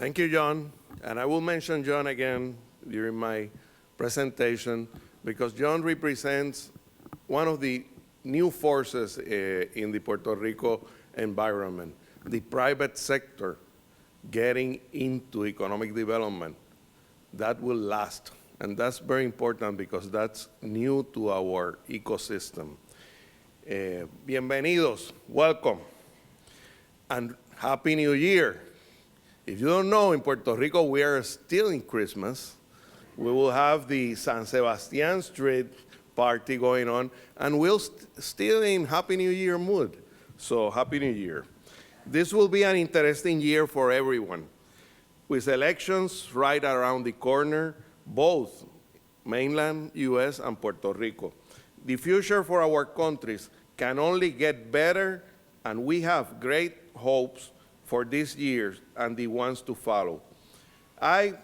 Thank you, John. And I will mention John again during my presentation because John represents one of the new forces in the Puerto Rico environment, the private sector getting into economic development. That will last. And that's very important because that's new to our ecosystem. Bienvenidos, welcome, and Happy New Year. If you don't know, in Puerto Rico, we are still in Christmas. We will have the San Sebastian Street party going on, and we're still in Happy New Year mood. So Happy New Year. This will be an interesting year for everyone. With elections right around the corner, both mainland US and Puerto Rico. The future for our countries can only get better, and we have great hopes for this year and the ones to follow. I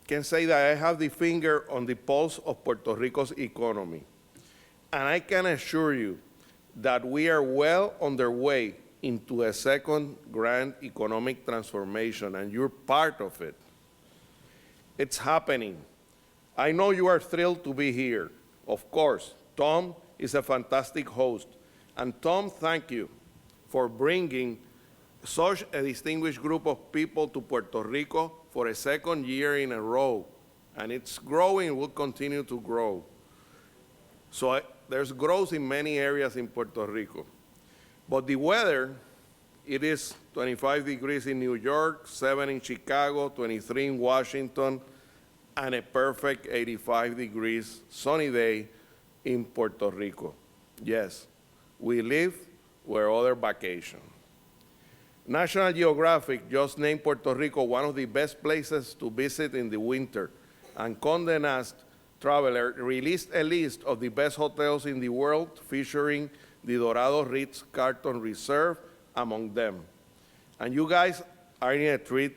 can say that I have the finger on the pulse of Puerto Rico's economy, and I can assure you that we are well on their way into a second grand economic transformation, and you're part of it. It's happening. I know you are thrilled to be here. Of course, Tom is a fantastic host, and Tom, thank you for bringing such a distinguished group of people to Puerto Rico for a second year in a row. And it's growing, will continue to grow. So there's growth in many areas in Puerto Rico. But the weather, it is 25 degrees in New York, 7 in Chicago, 23 in Washington, and a perfect 85 degrees sunny day in Puerto Rico. Yes, we live where others vacation. National Geographic just named Puerto Rico one of the best places to visit in the winter, and Condé Nast Traveler released a list of the best hotels in the world featuring the Dorado Ritz-Carlton Reserve among them. And you guys are in a treat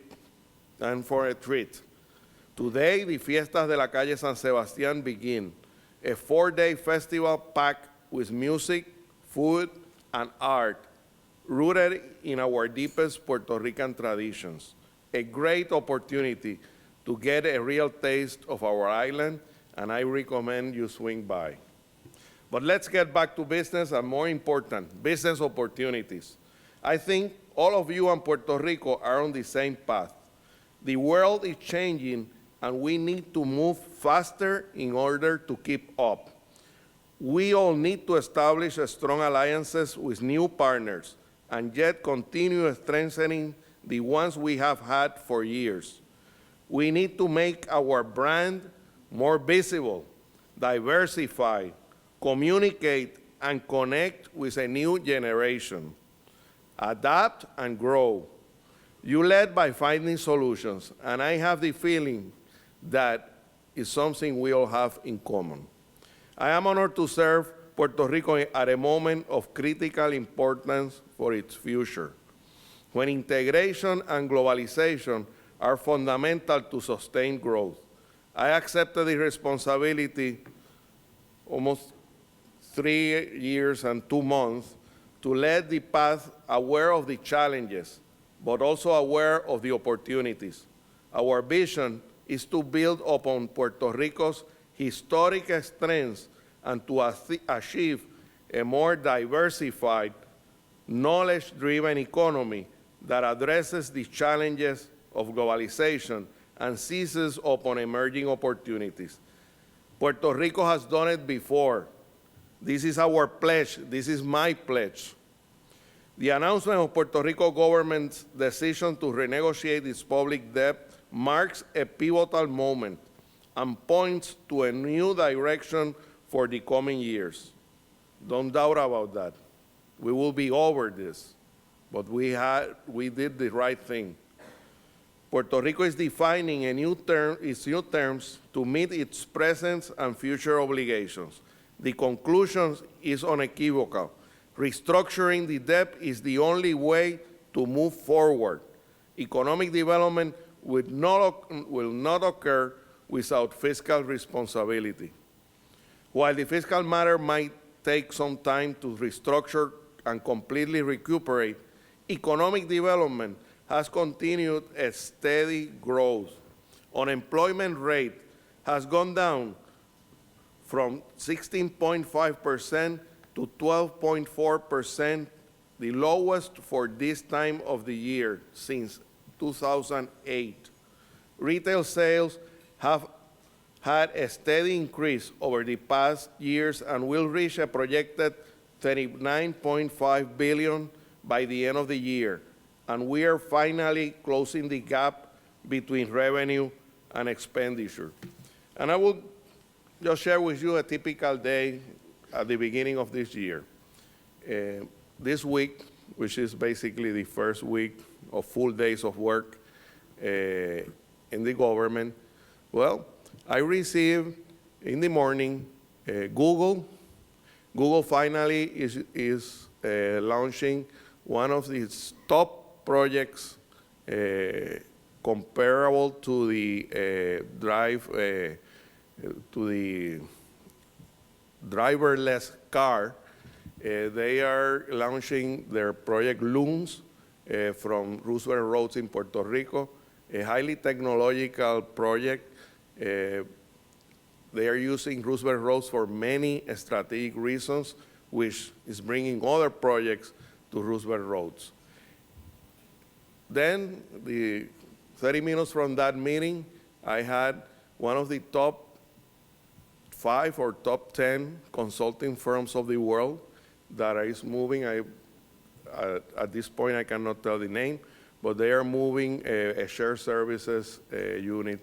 and for a treat. Today, the Fiestas de la Calle San Sebastián begin, a 4-day festival packed with music, food, and art, rooted in our deepest Puerto Rican traditions. A great opportunity to get a real taste of our island, and I recommend you swing by. But let's get back to business, and more important, business opportunities. I think all of you and Puerto Rico are on the same path. The world is changing, and we need to move faster in order to keep up. We all need to establish strong alliances with new partners, and yet continue strengthening the ones we have had for years. We need to make our brand more visible, diversify, communicate, and connect with a new generation. Adapt and grow. You led by finding solutions, and I have the feeling that is something we all have in common. I am honored to serve Puerto Rico at a moment of critical importance for its future, when integration and globalization are fundamental to sustain growth. I accepted the responsibility almost 3 years and 2 months to lead the path, aware of the challenges, but also aware of the opportunities. Our vision is to build upon Puerto Rico's historic strengths and to achieve a more diversified, knowledge-driven economy that addresses the challenges of globalization and seizes upon emerging opportunities. Puerto Rico has done it before. This is our pledge. This is my pledge. The announcement of Puerto Rico government's decision to renegotiate its public debt marks a pivotal moment and points to a new direction for the coming years. Don't doubt about that. We will be over this, but we did the right thing. Puerto Rico is defining its new terms to meet its present and future obligations. The conclusion is unequivocal. Restructuring the debt is the only way to move forward. Economic development will not occur without fiscal responsibility. While the fiscal matter might take some time to restructure and completely recuperate, economic development has continued a steady growth. Unemployment rate has gone down from 16.5% to 12.4%, the lowest for this time of the year since 2008. Retail sales have had a steady increase over the past years and will reach a projected $39.5 billion by the end of the year. And we are finally closing the gap between revenue and expenditure. And I will just share with you a typical day at the beginning of this year. This week, which is basically the first week of full days of work in the government, well, I received in the morning Google. Google finally is launching one of its top projects comparable to the driverless car. They are launching their project Looms from Roosevelt Roads in Puerto Rico, a highly technological project. They are using Roosevelt Roads for many strategic reasons, which is bringing other projects to Roosevelt Roads. Then, 30 minutes from that meeting, I had one of the top 5 or top 10 consulting firms of the world that is moving. At this point, I cannot tell the name, but they are moving a shared services unit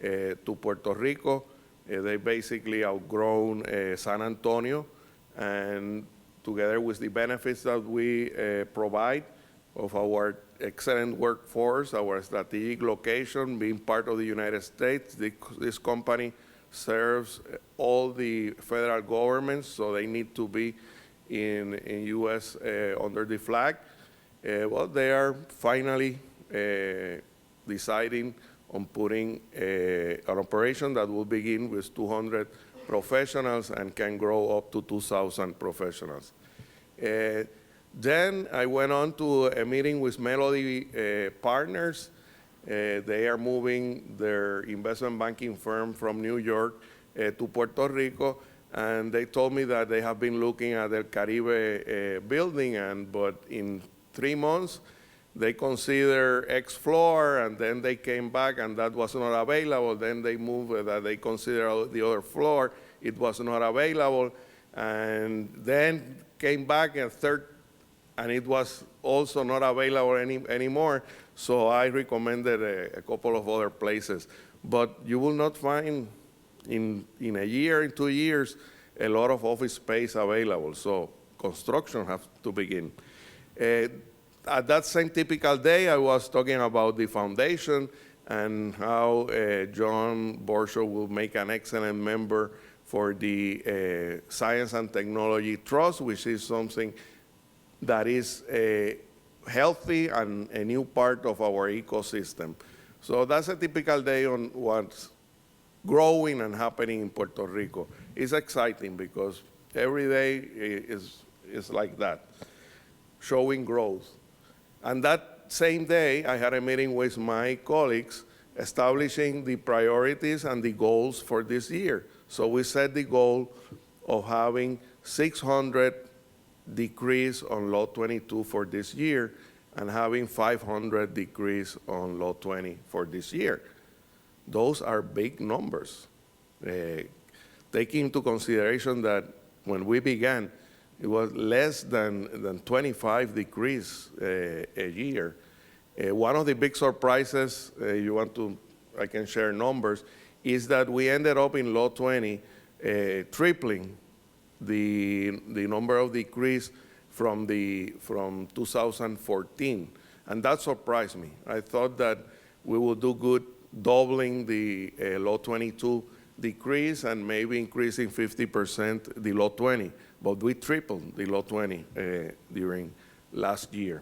to Puerto Rico. They basically outgrown San Antonio, and together with the benefits that we provide of our excellent workforce, our strategic location, being part of the United States, this company serves all the federal governments, so they need to be in U.S. Under the flag. Well, they are finally deciding on putting an operation that will begin with 200 professionals and can grow up to 2,000 professionals. Then I went on to a meeting with Melody Partners. They are moving their investment banking firm from New York to Puerto Rico, and they told me that they have been looking at the Caribe building, but in 3 months, they consider X floor, and then they came back, and that was not available. Then they moved that they consider the other floor. It was not available, and then came back a third, and it was also not available anymore. So I recommended a couple of other places. But you will not find in a year, in 2 years, a lot of office space available. So construction has to begin. At that same typical day, I was talking about the foundation and how John Borshow will make an excellent member for the Science and Technology Trust, which is something that is healthy and a new part of our ecosystem. So that's a typical day on what's growing and happening in Puerto Rico. It's exciting because every day is like that, showing growth. And that same day, I had a meeting with my colleagues establishing the priorities and the goals for this year. So we set the goal of having 600 decrease on Lot 22 for this year and having 500 decrease on Lot 20 for this year. Those are big numbers. Taking into consideration that when we began, it was less than 25 decrease a year. One of the big surprises, I can share numbers, is that we ended up in Lot 20 tripling the number of decrease from 2014, and that surprised me. I thought that we would do good doubling the Lot 22 decrease and maybe increasing 50% the Lot 20, but we tripled the Lot 20 during last year.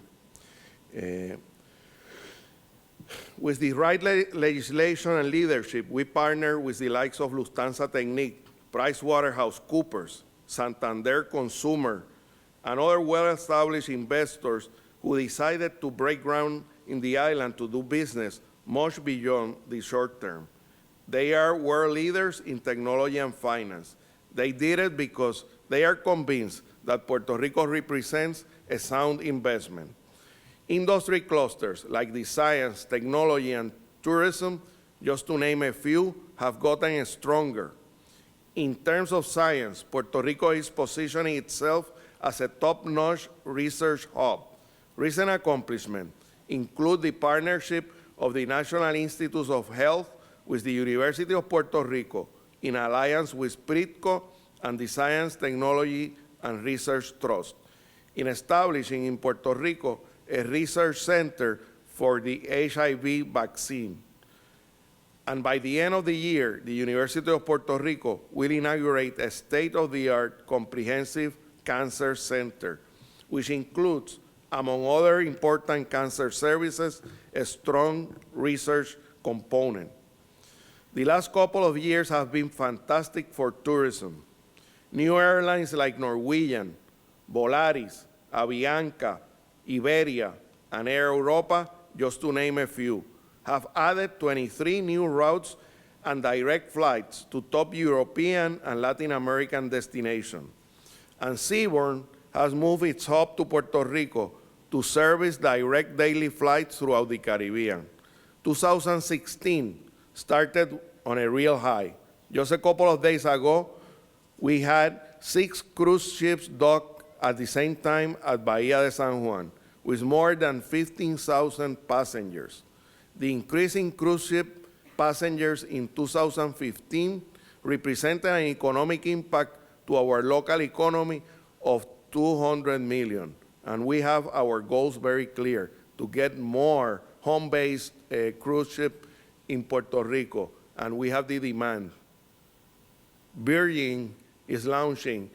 With the right legislation and leadership, we partner with the likes of Lufthansa Technik, PricewaterhouseCoopers, Santander Consumer, and other well-established investors who decided to break ground in the island to do business much beyond the short term. They are world leaders in technology and finance. They did it because they are convinced that Puerto Rico represents a sound investment. Industry clusters like the science, technology, and tourism, just to name a few, have gotten stronger. In terms of science, Puerto Rico is positioning itself as a top-notch research hub. Recent accomplishments include the partnership of the National Institutes of Health with the University of Puerto Rico in alliance with PRITCO and the Science, Technology, and Research Trust in establishing in Puerto Rico a research center for the HIV vaccine. And by the end of the year, the University of Puerto Rico will inaugurate a state-of-the-art comprehensive cancer center, which includes, among other important cancer services, a strong research component. The last couple of years have been fantastic for tourism. New airlines like Norwegian, Volaris, Avianca, Iberia, and Air Europa, just to name a few, have added 23 new routes and direct flights to top European and Latin American destinations. And Seabourn has moved its hub to Puerto Rico to service direct daily flights throughout the Caribbean. 2016 started on a real high. Just a couple of days ago, we had 6 cruise ships docked at the same time at Bahía de San Juan, with more than 15,000 passengers. The increase in cruise ship passengers in 2015 represented an economic impact to our local economy of $200 million. And we have our goals very clear to get more home-based cruise ship in Puerto Rico, and we have the demand. Virgin is launching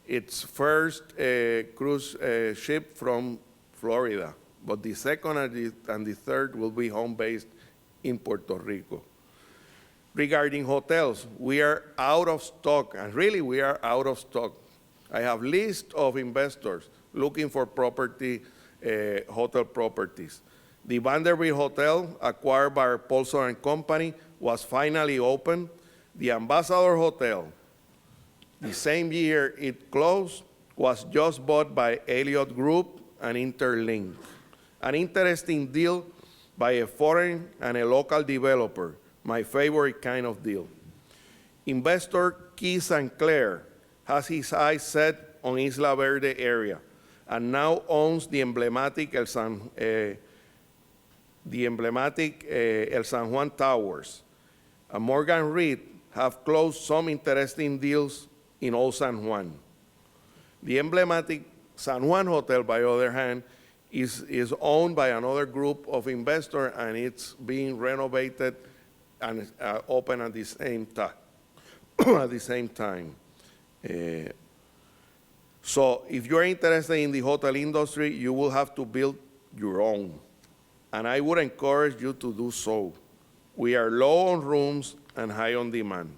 its first cruise ship from Florida, but the second and the third will be home-based in Puerto Rico. Regarding hotels, we are out of stock, and really we are out of stock. I have lists of investors looking for hotel properties. The Vanderbilt Hotel, acquired by Paulson & Company, was finally opened. The Ambassador Hotel, the same year it closed, was just bought by Elliott Group and Interlink. An interesting deal by a foreign and a local developer, my favorite kind of deal. Investor Keith St. Clair has his eyes set on Isla Verde area and now owns the emblematic El San Juan Towers. And Morgan Reed have closed some interesting deals in Old San Juan. The emblematic San Juan Hotel, by the other hand, is owned by another group of investors, and it's being renovated and open at the same time. So if you're interested in the hotel industry, you will have to build your own. And I would encourage you to do so. We are low on rooms and high on demand.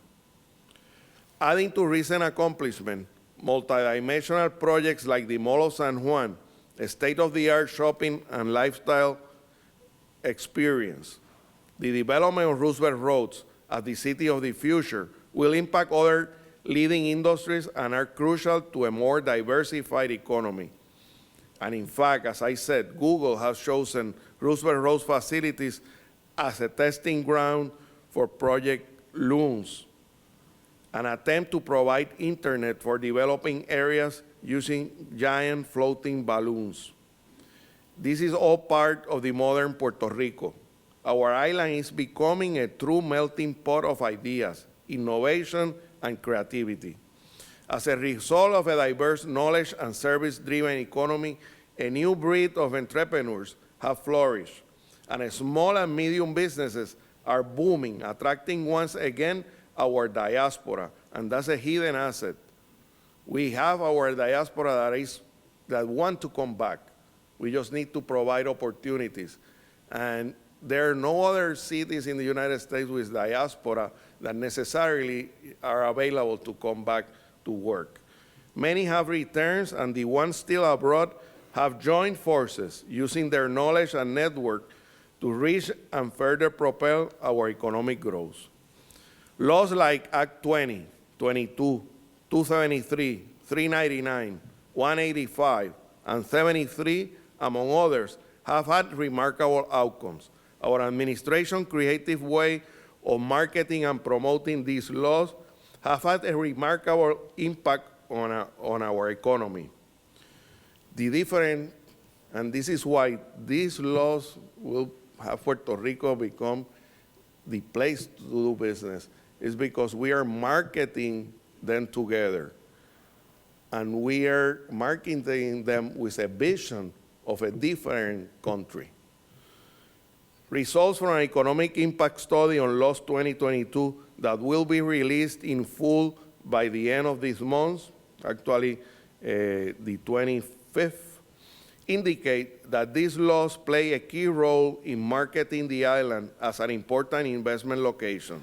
Adding to recent accomplishments, multidimensional projects like the Mall of San Juan, a state-of-the-art shopping and lifestyle experience. The development of Roosevelt Roads as the city of the future will impact other leading industries and are crucial to a more diversified economy. And in fact, as I said, Google has chosen Roosevelt Roads facilities as a testing ground for Project Loons, an attempt to provide internet for developing areas using giant floating balloons. This is all part of the modern Puerto Rico. Our island is becoming a true melting pot of ideas, innovation, and creativity. As a result of a diverse knowledge and service-driven economy, a new breed of entrepreneurs have flourished, and small and medium businesses are booming, attracting once again our diaspora, and that's a hidden asset. We have our diaspora that want to come back. We just need to provide opportunities. And there are no other cities in the United States with diaspora that necessarily are available to come back to work. Many have returned, and the ones still abroad have joined forces, using their knowledge and network to reach and further propel our economic growth. Laws like Act 20, 22, 273, 399, 185, and 73, among others, have had remarkable outcomes. Our administration's creative way of marketing and promoting these laws have had a remarkable impact on our economy. And this is why these laws will have Puerto Rico become the place to do business, is because we are marketing them together. And we are marketing them with a vision of a different country. Results from an economic impact study on laws 2022 that will be released in full by the end of this month, actually the 25th, indicate that these laws play a key role in marketing the island as an important investment location.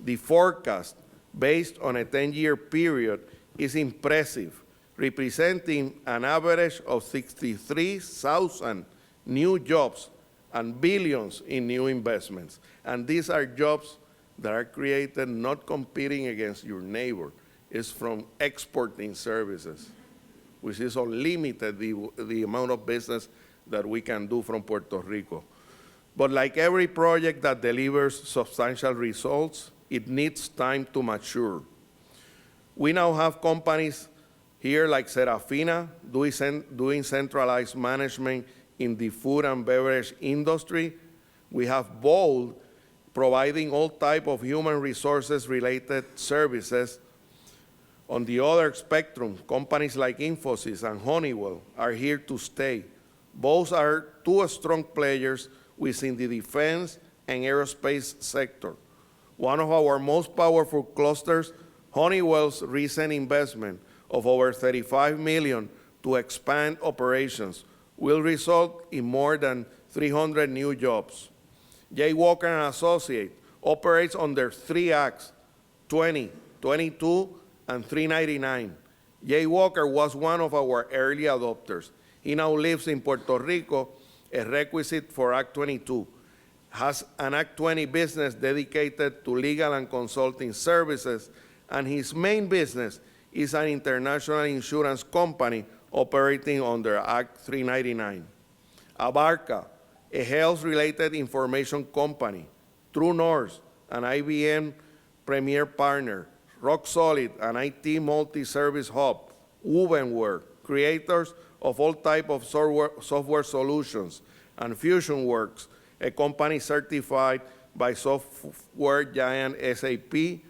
The forecast, based on a 10-year period, is impressive, representing an average of 63,000 new jobs and billions in new investments. And these are jobs that are created not competing against your neighbor. It's from exporting services, which is unlimited, the amount of business that we can do from Puerto Rico. But like every project that delivers substantial results, it needs time to mature. We now have companies here like Serafina doing centralized management in the food and beverage industry. We have Bold providing all type of human resources related services. On the other spectrum, companies like Infosys and Honeywell are here to stay. Both are two strong players within the defense and aerospace sector. One of our most powerful clusters, Honeywell's recent investment of over $35 million to expand operations, will result in more than 300 new jobs. J. Walker & Associates operates under 3 acts, 20, 22, and 399. J. Walker was one of our early adopters. He now lives in Puerto Rico, a requisite for Act 22, has an Act 20 business dedicated to legal and consulting services, and his main business is an international insurance company operating under Act 399. Abarca, a health-related information company, True North, an IBM premier partner, Rock Solid, an IT multi-service hub, Ubenware, creators of all type of software solutions, and FusionWorks, a company certified by software giant SAP,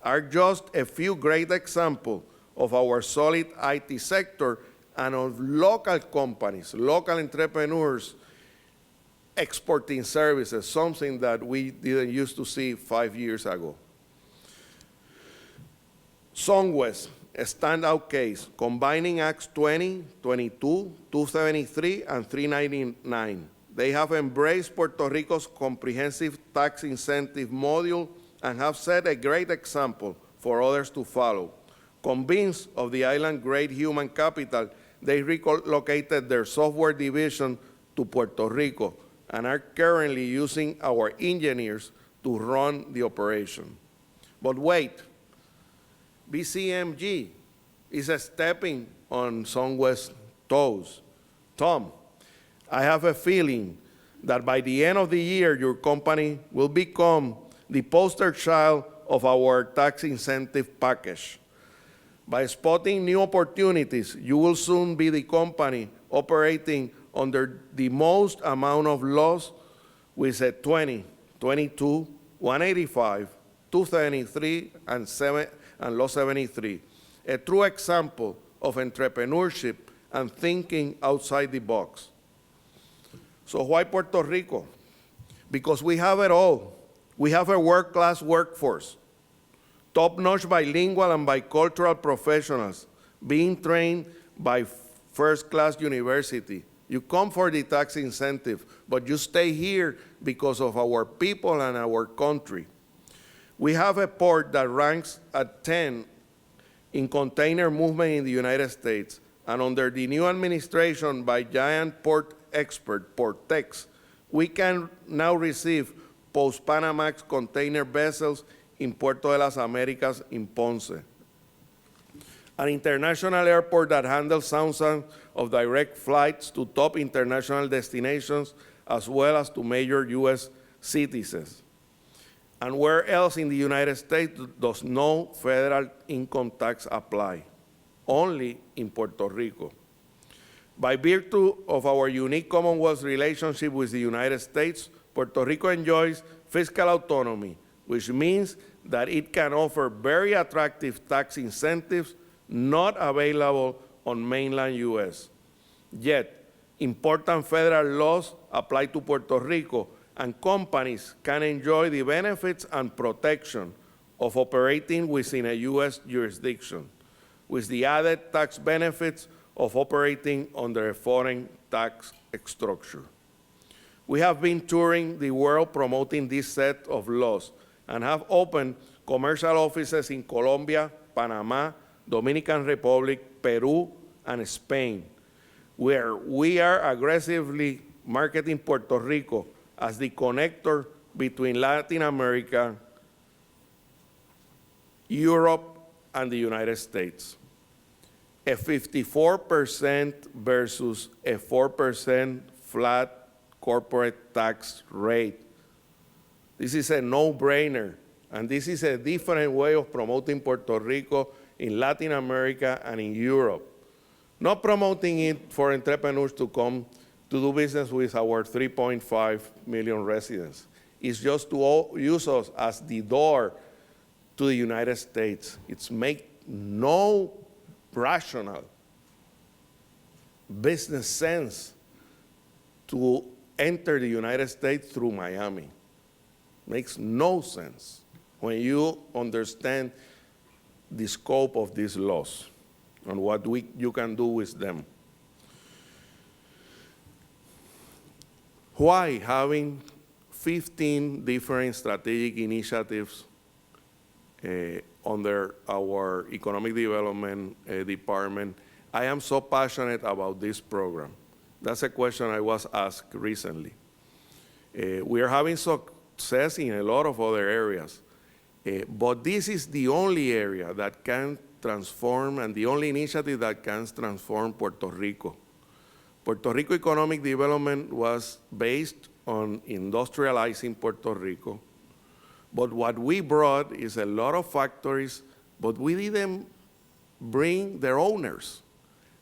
are just a few great examples of our solid IT sector and of local companies, local entrepreneurs exporting services, something that we didn't used to see 5 years ago. SunWest, a standout case, combining Acts 20, 22, 273, and 399. They have embraced Puerto Rico's comprehensive tax incentive module and have set a great example for others to follow. Convinced of the island's great human capital, they relocated their software division to Puerto Rico and are currently using our engineers to run the operation. But wait, BCMG is stepping on SunWest's toes. Tom, I have a feeling that by the end of the year, your company will become the poster child of our tax incentive package. By spotting new opportunities, you will soon be the company operating under the most amount of laws with a 20, 22, 185, 273, and Law 73, a true example of entrepreneurship and thinking outside the box. So why Puerto Rico? Because we have it all. We have a world-class workforce, top-notch bilingual and bicultural professionals being trained by first-class university. You come for the tax incentive, but you stay here because of our people and our country. We have a port that ranks at 10 in container movement in the United States, and under the new administration by giant port expert, Portex, We can now receive post-Panamax container vessels in Puerto de las Americas in Ponce. An international airport that handles thousands of direct flights to top international destinations as well as to major U.S. cities. And where else in the United States does no federal income tax apply? Only in Puerto Rico. By virtue of our unique Commonwealth relationship with the United States, Puerto Rico enjoys fiscal autonomy, which means that it can offer very attractive tax incentives not available on mainland U.S. Yet, important federal laws apply to Puerto Rico, and companies can enjoy the benefits and protection of operating within a U.S. jurisdiction, with the added tax benefits of operating under a foreign tax structure. We have been touring the world promoting this set of laws and have opened commercial offices in Colombia, Panama, Dominican Republic, Peru, and Spain, where we are aggressively marketing Puerto Rico as the connector between Latin America, Europe, and the United States. A 54% versus a 4% flat corporate tax rate. This is a no-brainer, and this is a different way of promoting Puerto Rico in Latin America and in Europe. Not promoting it for entrepreneurs to come to do business with our 3.5 million residents. It's just to use us as the door to the United States. It's make no rational business sense to enter the United States through Miami. Makes no sense when you understand the scope of these laws and what you can do with them. Why having 15 different strategic initiatives under our economic development department, I am so passionate about this program? That's a question I was asked recently. We are having success in a lot of other areas, but this is the only area that can transform and the only initiative that can transform Puerto Rico. Puerto Rico economic development was based on industrializing Puerto Rico, but what we brought is a lot of factories, but we didn't bring their owners.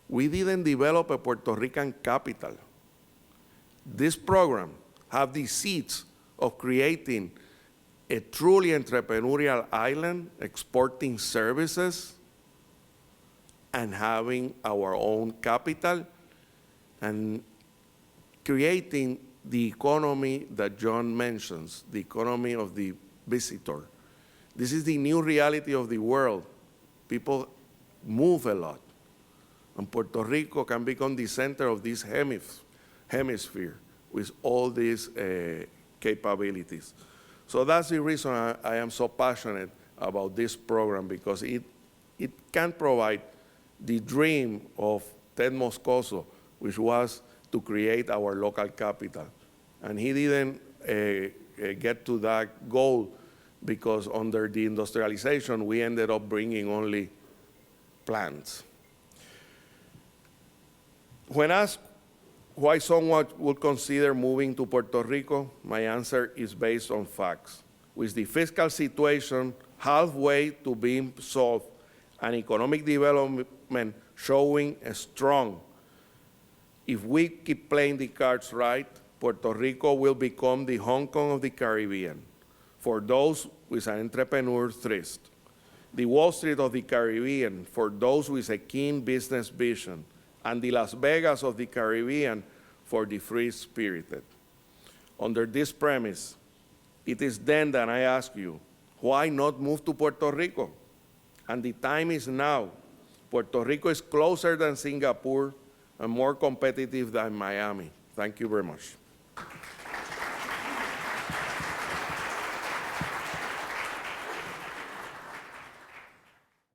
We didn't develop a Puerto Rican capital. This program have the seeds of creating a truly entrepreneurial island, exporting services, and having our own capital, and creating the economy that John mentions, the economy of the visitor. This is the new reality of the world. People move a lot, and Puerto Rico can become the center of this hemisphere with all these capabilities. So that's the reason I am so passionate about this program, because it can provide the dream of Ted Moscoso, which was to create our local capital. And he didn't get to that goal because under the industrialization, we ended up bringing only plants. When asked why someone would consider moving to Puerto Rico, my answer is based on facts. With the fiscal situation halfway to being solved and economic development showing strong, if we keep playing the cards right, Puerto Rico will become the Hong Kong of the Caribbean for those with an entrepreneur thirst, the Wall Street of the Caribbean for those with a keen business vision, and the Las Vegas of the Caribbean for the free-spirited. Under this premise, it is then that I ask you, why not move to Puerto Rico? And the time is now. Puerto Rico is closer than Singapore and more competitive than Miami. Thank you very much.